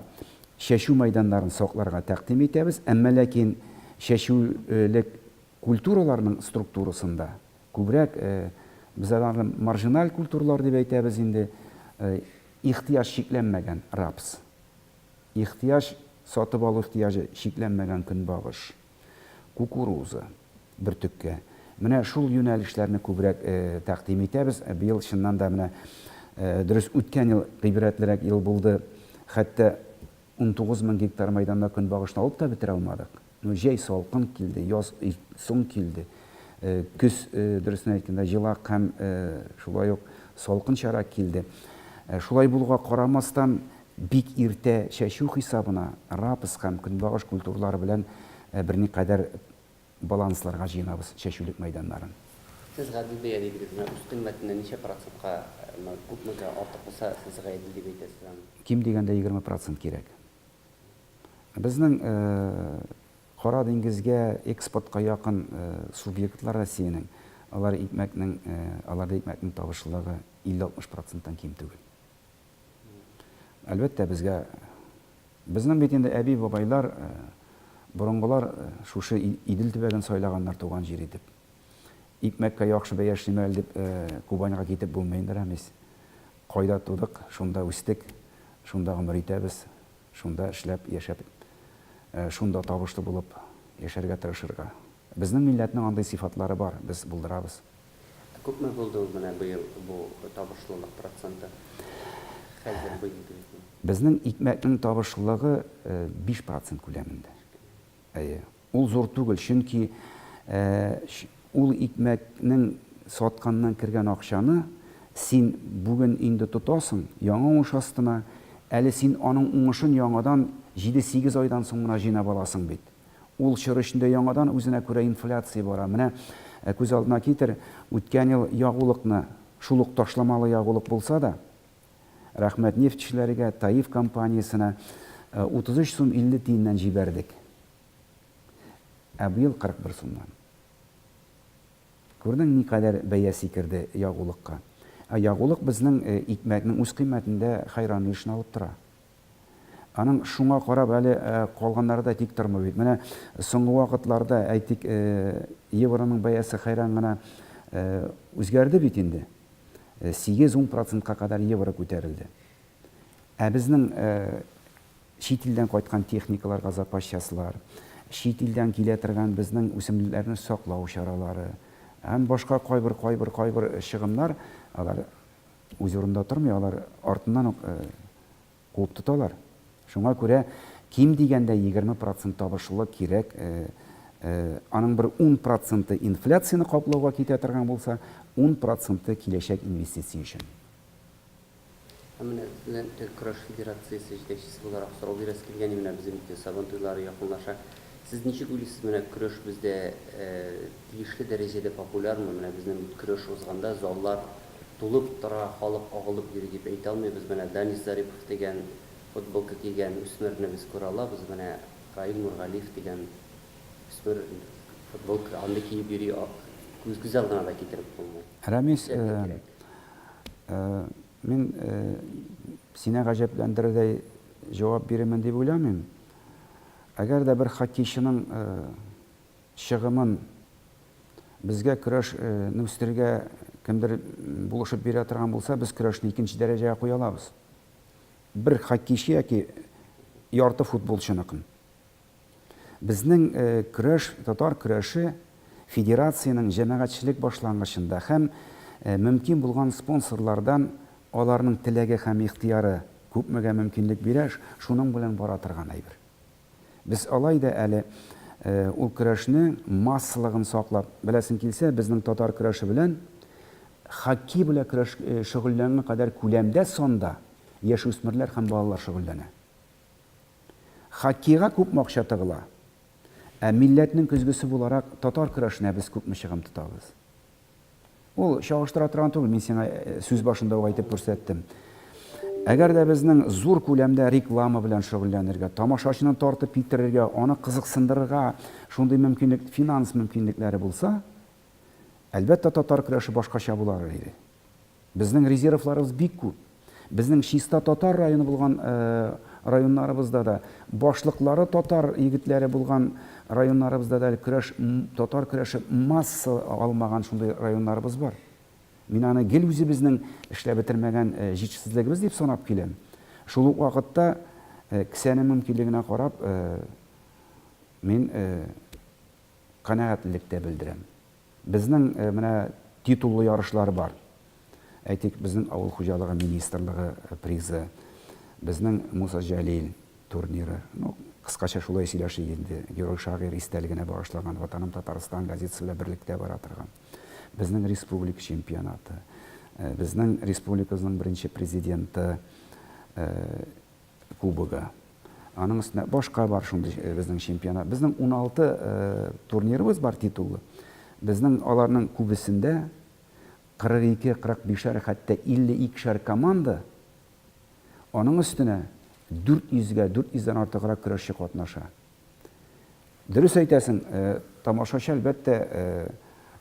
чәчү мәйданнарын сакларга тәкъдим итәбез, әмма ләкин чәчүлек культураларның структурасында күбрәк без аларны маржиналь культуралар дип әйтәбез инде, ихтыяҗ шикләнмәгән рапс. Ихтыяҗ сатып алу ихтыяҗы шикләнмәгән көнбагыш, кукуруза бөртеккә. Менә шул юнәлешләрне күбрәк тәкъдим итәбез. Быел чыннан да менә дөрес үткән ел гыйбрәтлерәк ел булды. Хәтта 19 мең гектар мәйданда көнбагышны алып та бетерә алмадык. Җәй салкын килде, яз соң килде. Көз дөресен әйткәндә җылак һәм шулай ук салкын чара килде. Шулай булуга карамастан бик иртә чәчү хисабына рапс һәм көнбагыш культуралары белән берникадәр балансларга җыйнабыз чәчүлек мәйданнарын. Сез гадел бәя дидегез, үз кыйммәтеннән ничә процентка күпмегә артык булса сез гадел дип әйтәсез? Ким дигәндә 20% кирәк. Безнең Кара диңгезгә экспортка якын субъектлар Россиянең, аларда икмәкнең табышлыгы 50-60%-тан ким түгел. Әлбәттә безнең бит инде әби бабайлар, борынгылар шушы Идел төбәген сайлаганнар туган җир итеп. Икмәккә яхшы бәя эшлимәл дип Кубаньга китеп булмыйдыр әмис. Кайда тудык, шунда үстек, шунда гомер итәбез, шунда эшләп яшәп, шунда табышлы булып яшәргә тырышырга Безнең милләтнең андай сыйфатлары бар, без булдырабыз. Күпме булды ул менә быел бу табышлылык проценты? Хәзер быел кебек. Безнең икмәкнең табышлылыгы 5% күләмендә. Әйе. Ул зур түгел, чөнки ул икмәкнең сатканнан кергән акчаны син бүген инде тотасың, яңа уңыш астына, әле син аның уңышын яңадан 7-8 айдан соң гына җыйнап аласың бит. Ул чор эчендә яңадан үзенә күрә инфляция бара. Менә күз алдына китер, үткән ел ягулыкны, шул ук ташламалы ягулык булса да, Рәхмәт нефтчеләргә, Таиф компаниясына 33 сум 50 тиеннән җибәрдек. Ә быел 41 сумнан. Күрдең никадәр бәя сикерде ягулыкка. Ягулык безнең икмәкнең үз кыйммәтендә хайранлышны алып тора. Аның шуңа карап әле калганнары да тик тормый бит. Менә соңгы вакытларда әйтик, евроның бәясе хайран гына үзгәрде бит инде. 8-10%-ка кадәр евро күтәрелде. Ә безнең чит илдән кайткан техникаларга запас ясылар, чит илдән килә торган безнең үсемлекләрне саклау чаралары, һәм башка кайбер чыгымнар, алар үз урында тормый, алар артыннан ук куып тоталар. Шуңа күрә ким дигәндә 20% табышлылык кирәк. Аның бер 10% инфляцияны каплауга китә торган булса, 10% киләчәк инвестиция өчен. Менә Көрәш Федерациясе җитәкчесе буларак сорау бирәсе килгән менә безнең Сабан туйлары якынлаша. Сез ничек уйлыйсыз, менә көрәш бездә тиешле дәрәҗәдә популярмы? Менә безнең көрәш узганда заллар тулып тора, халык агылып йөри дип әйтә алмыйбыз. Менә Данис Зарипов дигән футболка кигән үсмерне без күрә алабыз. Менә Раил Нургалиев дигән үсмер футболка анда киеп йөри, күз алдына да китереп булмый. Рәмис, мин сине гаҗәпләндерүдәй җавап бирәмен дип уйламыйм. Әгәр дә бер хоккейчының чыгымын безгә көрәшне үстерергә кемдер булышып бирә торган булса, без көрәшне икенче дәрәҗәгә куя алабыз. Бер хоккейчы яки ярты футболчыныкын. Безнең көрәш, татар көрәше федерациянең җәмәгатьчелек башлангычында һәм мөмкин булган спонсорлардан аларның теләге һәм ихтыяры күпмегә мөмкинлек бирә, шуның белән бара торган әйбер. Без алай да әле ул көрәшне массалыгын саклап, беләсең килсә, безнең татар көрәше белән хоккей белән көрәш шөгыльләнгән кадәр күләмдә сонда яшүсмерләр һәм балалар шөгыльләнә. Хоккейга күп акча тыгыла. Ә милләтнең көзгесе буларак татар көрәшенә без күпме чыгым тотабыз. Ул чагыштыра торган түгел, мин сиңа сүз башында ук әйтеп күрсәттем. Әгәр дә безнең зур күләмдә реклама белән шөгыльләнергә, тамашачыны тартып китерергә, аны кызыксындырырга шундый мөмкинлек, финанс мөмкинлекләре булса, әлбәттә татар көрәше башкача булар иде. Безнең резервларыбыз бик күп. Безнең чиста татар районы булган районнарыбызда да, башлыклары татар егетләре булган районнарыбызда да татар көрәше масса алмаган шундый районнарыбыз бар. Мин аны гел үзебезнең эшләп бетермәгән җитешсезлегебез дип санап киләм. Шул ук вакытта кесәнең мөмкинлегенә карап, мин канәгатьлек тә белдерәм. Безнең менә титуллы ярышлар бар. Әйтик, безнең авыл хуҗалыгы министрлыгы призы, безнең Муса Җәлил турниры. Кыскача шулай сөйләшик инде. Герой шагыйрь истәлегенә багышлаган Ватаным Татарстан газетасы белән берлектә бара торган. Безнең республика чемпионаты, безнең республикабызның беренче президенты кубогы. Аның өстенә башка бар шундый безнең чемпионат. Безнең 16 турнирыбыз бар титуллы. Безнең аларның күбесендә 42-45, хәтта 52 команда, аның өстенә 400-дән артыграк көрәшче катнаша. Дөрес әйтәсең, тамашачы әлбәттә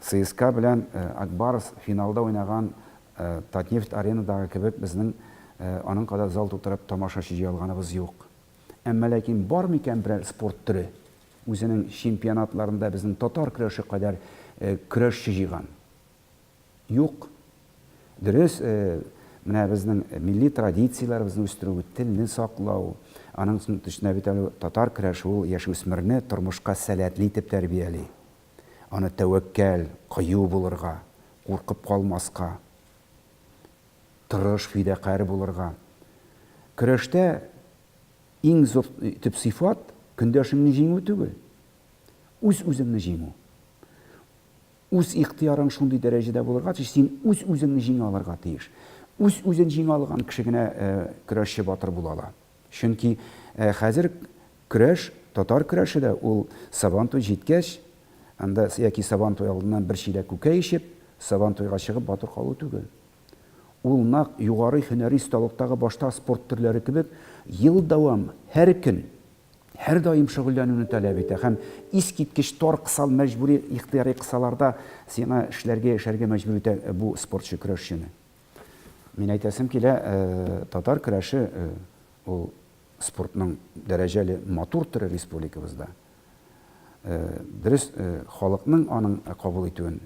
ЦСКА белән Акбарс финалда уйнаган Татнефть аренадагы кебек безнең аның кадәр зал тутырып тамашачы җыялганыбыз юк. Әмма ләкин бар микән бер спорт төре үзенең чемпионатларында безнең татар көрәше кадәр көрәшче җыйган? Юк. Дөрес, менә безнең милли традицияләребезне үстерү, телне саклау, аның өстенә бит татар көрәше ул яшүсмерне тормышка сәләтле итеп тәрбияли. аны тәвәккәл, кыю булырга, куркып калмаска, тырыш, фидакарь булырга. Көрәштә иң зур төп сыйфат көндәшеңне җиңү түгел. Үз-үзеңне җиңү. Үз ихтыярың шундый дәрәҗәдә булырга тиеш, син үз-үзеңне җиңә алырга тиеш. Үз-үзен җиңә алган кеше генә көрәшче батыр була ала. Чөнки хәзер көрәш, татар көрәше дә ул Сабантуй җиткәч, анда яки Сабантуй алдыннан бер чиләк күкәй ичеп, Сабантуйга чыгып батыр калу түгел. Ул нак югары һөнәри осталыктагы башта спорт төрләре кебек ел дәвам, һәр көн, һәр даим шөгыльләнүне таләп итә. Һәм искиткеч тар кысал мәҗбүри ихтыяри кысаларда сиңа эшләргә яшәргә мәҗбүр итә бу спортчы көрәшчене. Мин әйтәсем килә, татар көрәше ул спортның дәрәҗәле матур төре республикабызда. Дөрес, халыкның аның кабул итүен,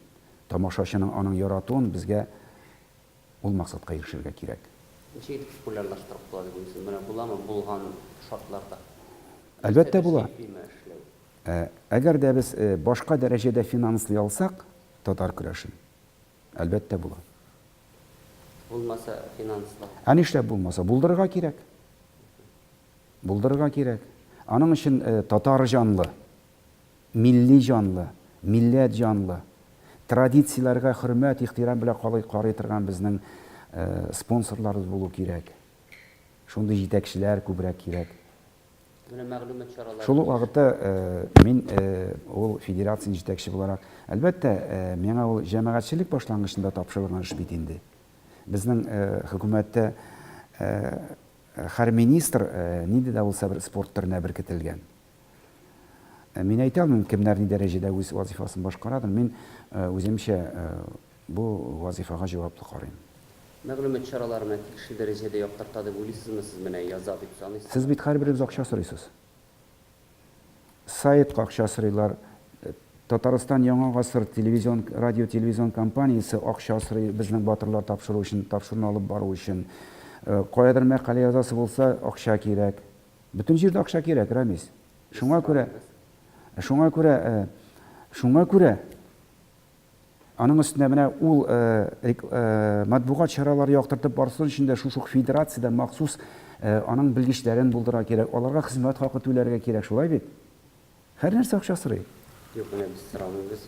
тамашачының аның яратуын безгә ул максатка ирешергә кирәк. Ничек итеп популярлаштырып була дип уйлыйсыз? Менә буламы булган шартларда? Әлбәттә була. Әгәр дә без башка дәрәҗәдә финанслый алсак, татар көрәшен, әлбәттә була. Булмаса финанслар. Ә нишләп булмаса? Булдырырга кирәк. Булдырырга кирәк. Аның өчен татар җанлы, милли җанлы, милләт җанлы, традицияләргә хөрмәт, ихтирам белән карый торган безнең спонсорларыбыз булу кирәк. Шундый җитәкчеләр күбрәк кирәк. Менә мәгълүмат чаралары. Шул вакытта мин ул федерация җитәкче буларак, әлбәттә, миңа ул җәмәгатьчелек башлангычында тапшырылган эш бит инде. Безнең хөкүмәттә һәр министр нинди дә булса бер спорт төренә беркетелгән. Мин әйтә алмыйм, кемнәр ни дәрәҗәдә үз вазифасын башкарадыр. Мин үземчә бу вазифага җаваплы карыйм. Мәгълүмат чараларына тикшер дәрәҗәдә яктырта дип уйлыйсызмы сез менә яза дип саныйсыз? Сез бит һәрберегез акча сорыйсыз. Сайтка акча сорыйлар. Татарстан Яңа гасыр телевизион, радио телевизион компаниясе акча сорый безнең батырлар тапшыру өчен, тапшыруны алып бару өчен. Каядыр мәкалә язасы булса, акча кирәк. Бөтен җирдә акча кирәк, Рамис. Шуңа күрә аның өстенә менә ул матбугат чаралары яктыртып барсын өчен дә шушы федерациядә махсус аның белгечләрен булдыра кирәк. Аларга хезмәт хакы түләргә кирәк, шулай бит? Һәр нәрсә акча сорый. Юк, менә без сорамыйбыз.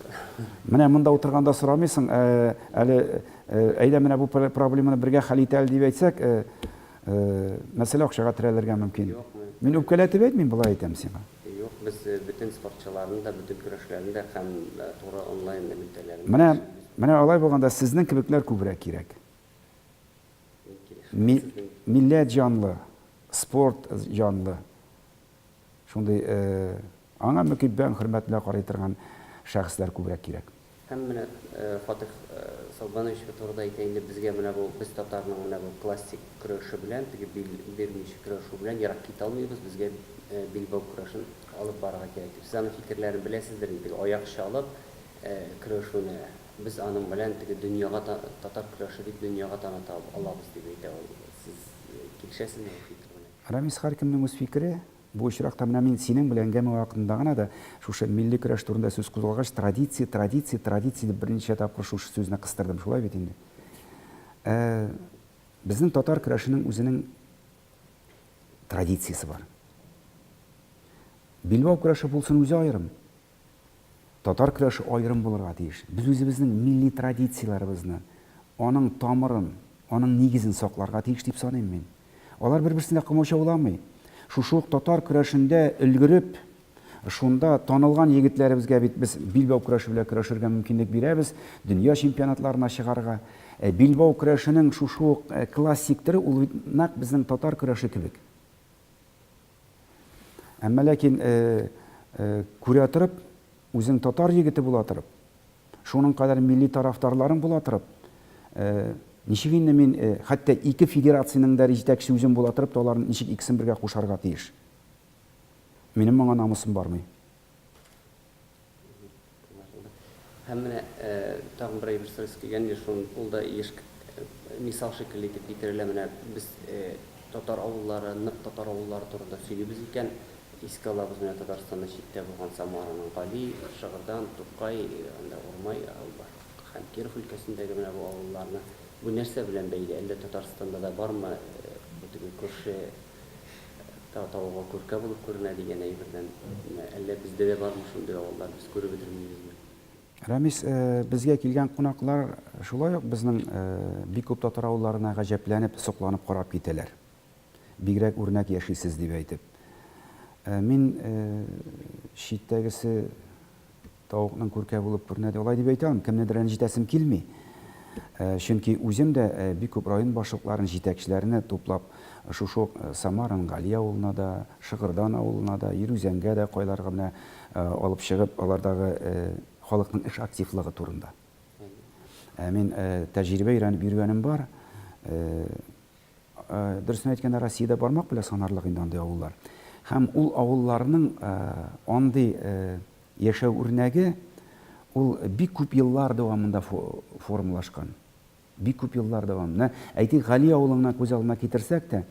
Менә монда утырганда сорамыйсың, әле әйдә менә бу проблеманы бергә хәл итәле дип әйтсәк, мәсьәлә акчага терәлергә мөмкин. Мин үпкәләтеп әйтмим, болай әйтәм сиңа. Юк, без бөтен спортчыларны да, бөтен көрәшләрне дә һәм туры онлайн элемтәләрне. Менә алай булганда сезнең кебекләр күбрәк кирәк. Милләт җанлы, спорт җанлы. Шундый аңа мөкиббән хөрмәт белән карый торган шәхесләр күбрәк кирәк. Һәм менә Фатих Салбанович турында әйтәйин, безгә менә бу без татарның менә бу классик көрәше белән, теге бирмичә көрәше белән ярак китә алмыйбыз, безгә билбау көрәшен алып барырга кирәк. Сез аның фикерләрен беләсездер инде, аяк чалып көрәшүне без аның белән теге дөньяга татар көрәше дип дөньяга таныта алабыз дип әйтә ул. Сез килешәсезме бу фикер белән? Рамис, һәркемнең үз фикере. Бу очракта менә мин синең белән әңгәмә вакытында гына да шушы милли көрәш турында сүз кузгалгач, традиция дип берничә тапкыр шушы сүзне кыстырдым, шулай бит инде. Безнең татар көрәшенең үзенең традициясе бар. Билбау көрәше булсын үзе аерым. Татар көрәше аерым булырга тиеш. Без үзебезнең милли традицияларыбызны, аның тамырын, аның нигезен сакларга тиеш дип саныйм мин. Алар бер-берсенә комача буламый. Шушы татар көрәшендә өлгереп, шунда танылган егетләребезгә бит без билбау көрәше белән көрәшергә мөмкинлек бирәбез, дөнья чемпионатларына чыгарга. Билбау көрәшенең шушы классиктыры ул нәкъ безнең татар көрәше кебек. Әмма ләкин күрә торып, үзең татар егете була торып, шуның кадәр милли тарафдарларың була торып, ничек инде мин хәтта ике федерациянең дә җитәкче үзем була торып, аларны ничек икесен бергә кушарга тиеш. Минем моңа намусым бармый. Һәм менә тагын бер әйбер сүз килгән, ул да еш мисал шикелле итеп китерелә. Менә без татар авыллары, нык татар авыллары турында сөйлибез икән, Иске алабыз менә Татарстанда читтә булган Самараның Гали, Шыгырдан, Тукай, анда Урмай бар. Һәм Киров өлкәсендәге менә бу авылларны бу нәрсә белән бәйле? Әллә Татарстанда да бармы бу теге күрше тавыга күркә булып күренә дигән әйбердән? Әллә бездә дә бармы шундый авыллар, без күреп бетермибезме? Рәмис, безгә килгән кунаклар шулай ук безнең бик күп татар авылларына гаҗәпләнеп, сокланып карап китәләр. Бигрәк үрнәк яшисез дип әйтеп. Мин читтәгесе тавыкның күркә булып күренә дип алай дип әйтә алмыйм. Кемнедер рәнҗетәсем килми. Чөнки үзем дә бик күп район башлыкларын, җитәкчеләрне туплап, шушы Самараның Гали авылына да, Шыгырдан авылына да, Ирүзәнгә дә кайларга менә алып чыгып, алардагы халыкның эш активлыгы турында. Мин тәҗрибә өйрәнеп йөргәнем бар. Дөресен әйткәндә, Россиядә бармак белән санарлык инде андый авыллар. Һәм ул авылларның андый яшәү үрнәге ул бик күп еллар дәвамында формалашкан. Бик күп еллар дәвамында. Әйтик, Гали авылына күз алдына китерсәк тә,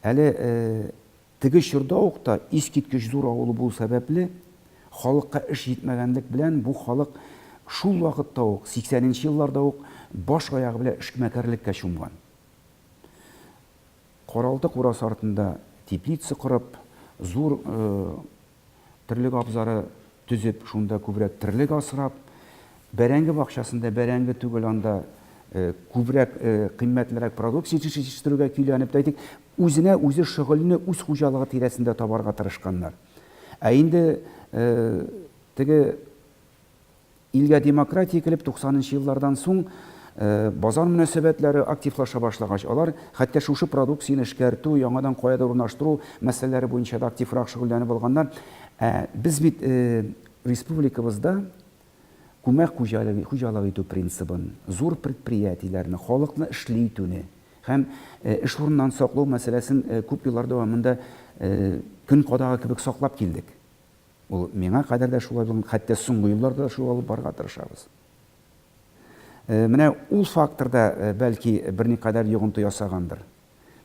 әле теге чорда ук та искиткеч зур авылы булу сәбәпле, халыкка эш җитмәгәнлек белән бу халык шул вакытта ук 80нче елларда ук баш аягы белән эшмәкәрлеккә чумган. Каралты курасы артында теплица корып, зур терлек абзары төзеп, шунда күбрәк терлек асрап, бәрәңге бакчасында бәрәңге түгел, анда күбрәк кыйммәтлерәк продукция җитештерүгә көйләнеп, әйтик, үзенә үзе шөгыльне үз хуҗалыгы тирәсендә табарга тырышканнар. Инде теге илгә демократия килеп 90нчы еллардан соң базар мөнәсәбәтләре активлаша башлагач, алар хәтта шушы продукцияне эшкәртү, яңадан каядыр урнаштыру мәсьәләләре буенча да активрак шөгыльләнеп алганнар. Без бит республикабызда күмәк хуҗалыгы итү принцибын, зур предприятиеләрне, халыкны эшли итүне һәм эш урыннан саклау мәсьәләсен күп еллар дәвамында көн кадагы кебек саклап килдек. Ул миңа кадәр дә шулай булган, хәтта соңгы елларда шул алып барырга тырышабыз. Менә ул факторда бәлки берникадәр йогынты ясагандыр.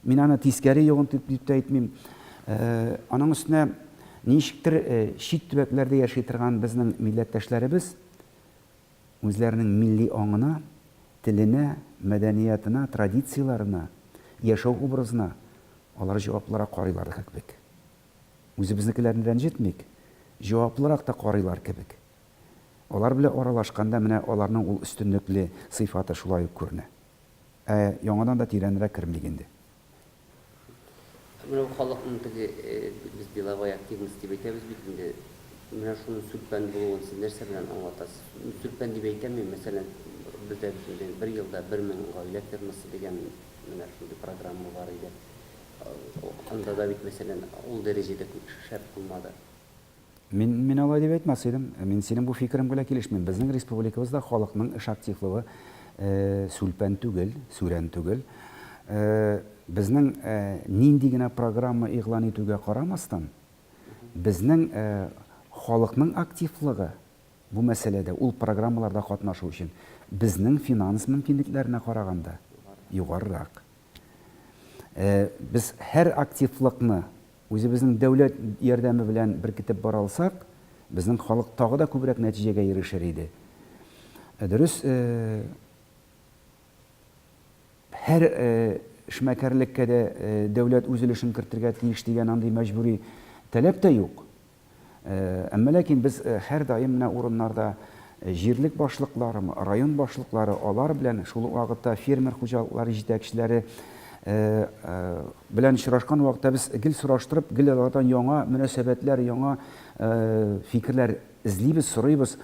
Мин аны тискәре йогынты дип әйтмим. Аның өстенә ничектер чит төбәкләрдә яши торган безнең милләттәшләребез үзләренең милли аңына, теленә, мәдәниятына, традицияларына, яшәү образына алар җаваплырак карыйлар кебек. Үзебезнекеләрне рәнҗетмик, җаваплырак та карыйлар кебек. Алар белән аралашканда менә аларның ул өстенлекле сыйфаты шулай ук күренә. Яңадан да тирәнрәк кермик инде. Менә халыкның теге без деловой активность дип әйтәбез бит инде. Менә шуның сүлпән булуын сез нәрсә белән аңлатасыз? Сүлпән дип әйтәме, мәсәлән, бездә бер елда 1000 гаилә фермасы дигән менә шундый программа бар иде. Анда да бит мәсәлән ул дәрәҗәдә шәп булмады. Мин алай дип әйтмәс идем. Мин синең бу фикерем белән килешмим. Безнең республикабызда халыкның эш активлыгы сүлпән түгел, сүрән түгел. Безнең нинди генә программа игълан итүгә карамастан, безнең халыкның активлыгы бу мәсьәләдә ул программаларда катнашу өчен безнең финанс мөмкинлекләренә караганда югарырак. Без һәр активлыкны үзебезнең дәүләт ярдәме белән беркетеп бара алсак, безнең халык тагы да күбрәк нәтиҗәгә ирешер иде. Дөрес, һәр эшмәкәрлеккә дә дәүләт үз өлешен кертергә тиеш дигән андый мәҗбүри таләп тә юк. Әмма ләкин без һәр даим менә урыннарда җирлек башлыклары, район башлыклары, алар белән шул вакытта фермер хуҗалыклары җитәкчеләре белән очрашкан вакытта без гел сораштырып, гел алардан яңа мөнәсәбәтләр, яңа фикерләр эзлибез, сорыйбыз.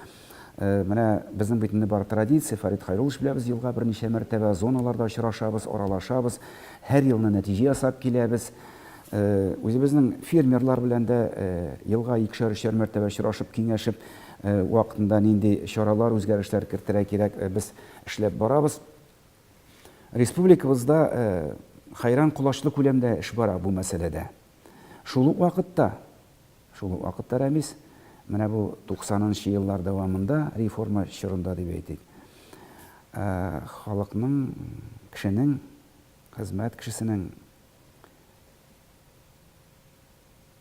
Менә безнең бит инде бар традиция, Фарид Хайруллович белән без елга берничә мәртәбә зоналарда очрашабыз, аралашабыз, һәр елны нәтиҗә ясап киләбез. Үзебезнең фермерлар белән дә елга 2-3 мәртәбә очрашып, киңәшеп, вакытында нинди чаралар, үзгәрешләр кертергә кирәк, без эшләп барабыз. Республикабызда хайран кулачлы күләмдә эш бара бу мәсьәләдә. Шул ук вакытта Рәмис, менә бу 90нчы еллар дәвамында реформа чорында дип әйтик. Халыкның, кешенең, хезмәт кешесенең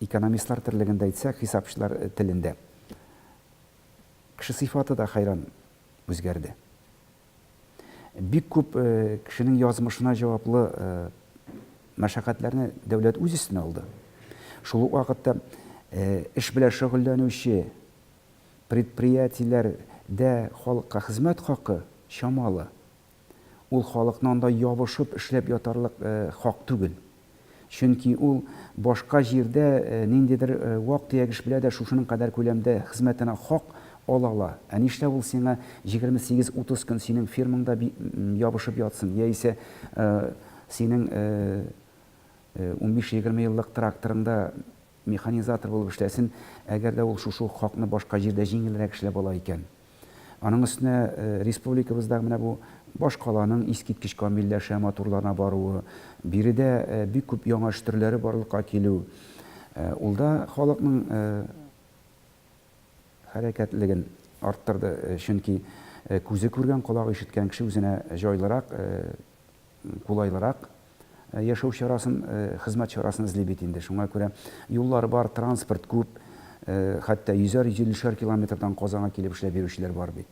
экономистлар терлегендә әйтсәк, хисапчылар телендә. Кеше сыйфаты да хайран үзгәрде. Бик күп кешенең язмышына җаваплы мәшәкатьләрне дәүләт үз өстенә алды. Шул ук вакытта эш белән шөгыльләнүче предприятиеләрдә халыкка хезмәт хакы чамалы. Ул халыкның анда ябышып эшләп ятарлык хак түгел. Чөнки ул башка җирдә ниндидер вак-төягеш белә дә шушының кадәр күләмдә хезмәтенә хак ала. Нишләп ул сиңа 28-30 көн синең фирмаңда ябышып ятсын, яисә синең 15-20 еллык тракторыңда механизатор булып эшләсен, әгәр дә ул шушы хакны башка җирдә җиңелрәк эшләп ала икән. Аның өстенә республикабызда менә бу башкаланың искиткеч камилләшә, матурлана баруы, биредә бик күп яңа эш төрләре барлыкка килү. Ул да халыкның хәрәкәтлеген арттырды, чөнки күзе күргән, колагы ишеткән кеше үзенә җайлырак, кулайлырак яшәү чарасын, хезмәт чарасын эзли бит инде. Шуңа күрә юллар бар, транспорт күп, хәтта 100-150 километрдан Казанга килеп эшләп йөрүчеләр бар бит.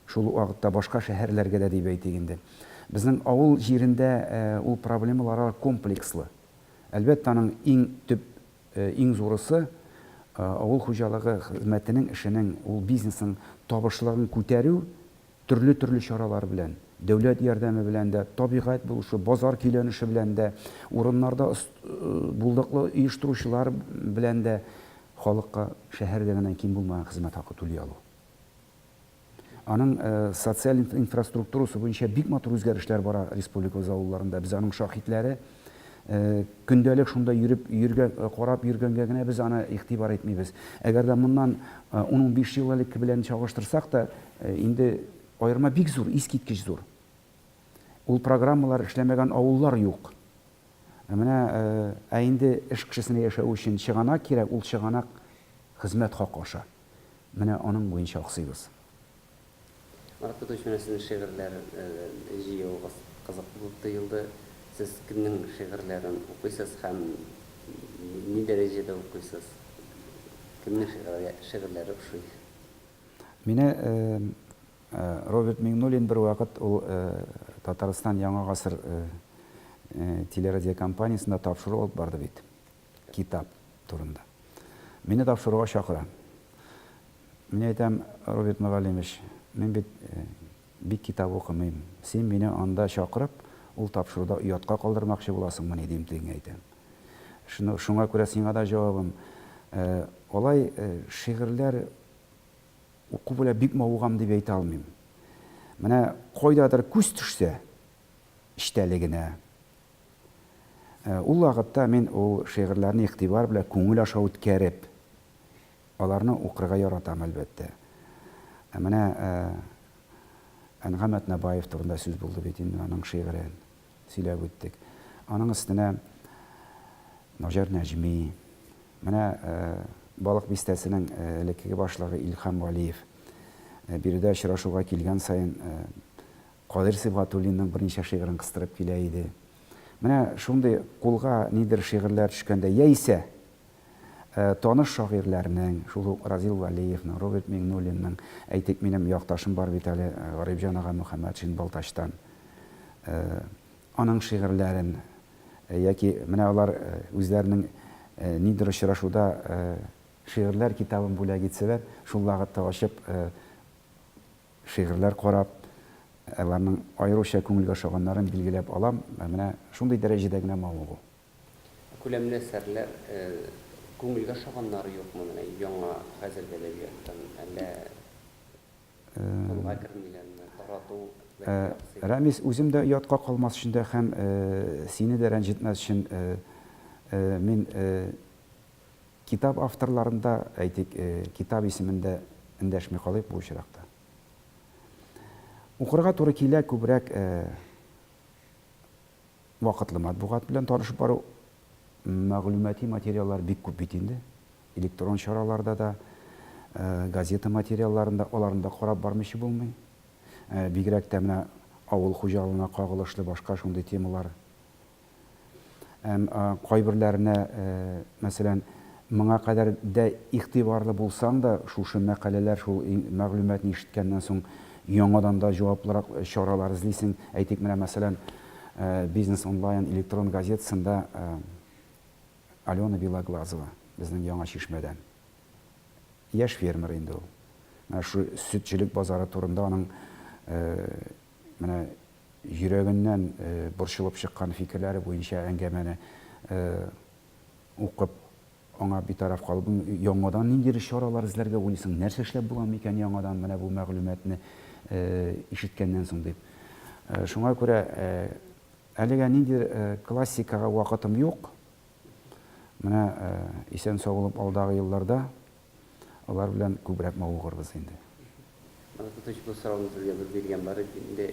Шул вакытта башка шәһәрләргә дә дип әйтик инде. Безнең авыл җирендә ул проблемалар комплекслы. Әлбәттә, аның иң төп, иң зурысы авыл хуҗалыгы хезмәтенең, эшенең, ул бизнесның табышлыгын күтәрү төрле чаралар белән, дәүләт ярдәме белән дә, табигать булышы, базар көйләнеше белән дә, урыннарда булдыклы оештыручылар белән дә халыкка шәһәрдә генә ким булмаган хезмәт хакы түли алу. Аның социаль инфраструктурасы буенча бик матур үзгәрешләр бара республикабыз авылларында. Без аның шаһитләре, көндәлек шунда карап йөргәнгә генә без аны игътибар итмибез. Әгәр дә моннан 10-15 ел элек белән чагыштырсак та, инде аерма бик зур, искиткеч зур. Ул программалар эшләмәгән авыллар юк. Менә инде эш кешесенә яшәү өчен чыганак кирәк, ул чыганак хезмәт хакы аша. Менә аның буенча аксыйбыз. Марат Петрович, менә сезнең шигырьләр җыюыгыз кызык булып тоелды. Сез кемнең шигырьләрен укыйсыз һәм ни дәрәҗәдә укыйсыз? Кемнең шигырьләре ошый? Мине Роберт Миңнуллин бер вакыт ул Татарстан Яңа гасыр телерадио компаниясында тапшыру алып барды бит. Китап турында. Мине тапшыруга чакыра. Мин әйтәм, Роберт Мөгаллимович, мин бит бик китап укымыйм. Син мине анда чакырып, ул тапшыруда уятка калдырмакчы буласыңмы ни дим тиңә әйтәм. Шуңа күрә сиңа да җавабым. Алай шигырьләр уку белән бик мавыгам дип әйтә алмыйм. Менә кайдадыр күз төшсә эчтәлегенә, ул вакытта мин ул шигырьләрне игътибар белән күңел аша үткәреп, аларны укырга яратам әлбәттә. Менә Әнгамәт Набаев турында сүз булды бит инде, аның шигырен сөйләп үттек. Аның өстенә Наҗар Нәҗми, менә Балык бистәсенең элеккеге башлыгы Илһам Валиев биредә очрашуга килгән сайын Кадир Сибгатуллинның берничә шигырен кыстырып килә иде. Менә шундый кулга нидер шигырьләр төшкәндә, яисә таныш шагыйрьләрнең, шул Разил Валиевның, Роберт Миңнуллинның, әйтик, минем якташым бар бит әле, Гарипҗан ага Мөхәммәтшин Балтачтан. Аның шигырьләрен, яки менә алар үзләренең нидер очрашуда шигырьләр китабын бүләк итсәләр, шул вакытта ачып шигырьләр карап, аларның аеруча күңелгә ошаганнарын билгеләп алам. Менә шундый дәрәҗәдә генә мавыгу. Күләмле әсәрләр, күңелгә ошаганнары юкмы? Менә яңа хәзер әдәбияттан әллә кулга кермиләрме, тарату? Рәмис, үзем дә ятка калмас өчен дә һәм сине дә рәнҗетмәс өчен мин китап авторларында, әйтик, китап исемендә эндәшми калыйк бу очракта. Укырга туры килә күбрәк вакытлы матбугат белән танышып бару, мәгълүмати материаллар бик күп бит инде. Электрон чараларда да, газета материалларында, аларында карап бармыйчы булмый. Бигрәк тә менә авыл хуҗалыгына кагылышлы башка шундый темалар. Кайберләренә, мәсәлән, Моңа кадәр дә игътибарлы булсаң да, шушы мәкаләләр, шул мәгълүматны ишеткәннән соң яңадан да җаваплырак чаралар эзлисең. Әйтик, менә мәсәлән, Бизнес онлайн электрон газетасында Алена Белоглазова, безнең Яңа Шишмәдән. Яшь фермер инде ул. Менә шу сөтчелек базары турында аның менә йөрәгеннән борчылып чыккан фикерләре буенча әңгәмәне укып, аңа битараф калып, яңадан нинди чаралар эзләргә уйлыйсың, нәрсә эшләп була микән яңадан менә бу мәгълүматны ишеткәннән соң дип. Шуңа күрә әлегә нинди классикага вакытым юк. Менә исән саулык алдагы елларда алар белән күбрәк мавыгырбыз инде. Тотыш бұл сұрауын сізге бір берген бар еді,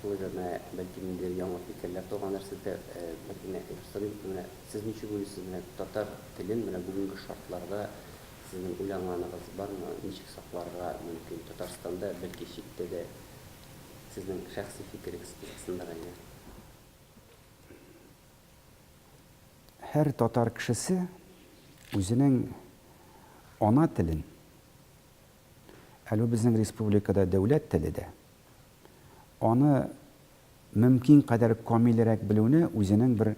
шулай ғана бәлки менде яңа фикерлер туған нәрседе, сіз неше ойлайсыз, татар тілін бүгінгі шартларда сіздің ойланғаныңыз бар ма, ничек сакларга мөмкин Татарстанда, бәлки шетте де сіздің шәхси фикерегез сындырган? Һәр татар кешесе үзенең ана телен, әле безнең республикада дәүләт теле дә, аны мөмкин кадәр камилрәк белүне үзенең бер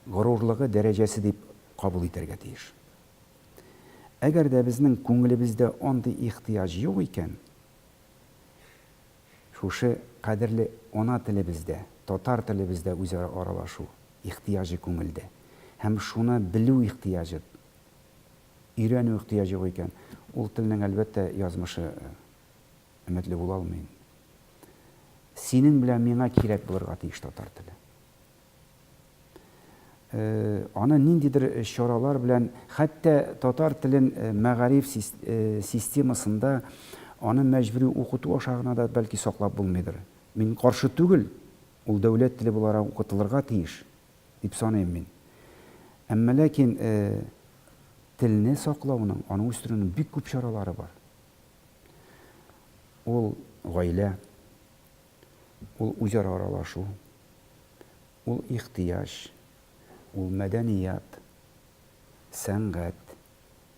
горурлыгы дәрәҗәсе дип кабул итәргә тиеш. Әгәр дә безнең күңелебездә андый ихтыяҗ юк икән, шушы кадерле ана телебездә, татар телебездә үзара аралашу ихтыяҗы күңелдә, һәм шуны белү ихтыяҗы, өйрәнү ихтыяҗы юк икән, ул телнең әлбәттә язмышы өметле була алмый. Синең белән миңа кирәк булырга тиеш татар теле. Аны ниндидер чаралар белән, хәтта татар телен мәгариф системасында аны мәҗбүри укыту аша гына да бәлки саклап булмыйдыр. Мин каршы түгел, ул дәүләт теле буларак укытылырга тиеш дип саныйм мин. Әмма ләкин телне саклауның, аны үстерүнең бик күп чаралары бар. Ул гаилә, ул үзара аралашу, ул ихтыяҗ, ул мәдәният, сәнгать,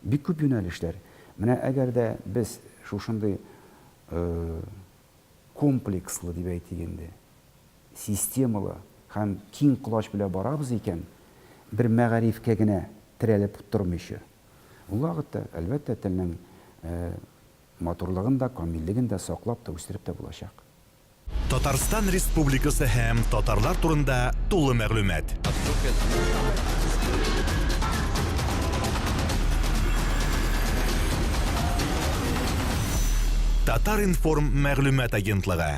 бик күп юнәлешләр. Менә әгәр дә без шушындый комплекслы дип әйтик инде, системалы һәм киң колач белән барабыз икән, бер мәгарифкә генә терәлеп тормыйча, ул вакытта әлбәттә телнең матурлыгын да, камиллеген дә саклап та, үстереп тә булачак. Татарстан Республикасы һәм татарлар турында тулы мәгълүмат. Татар информ мәгълүмат агентлыгы.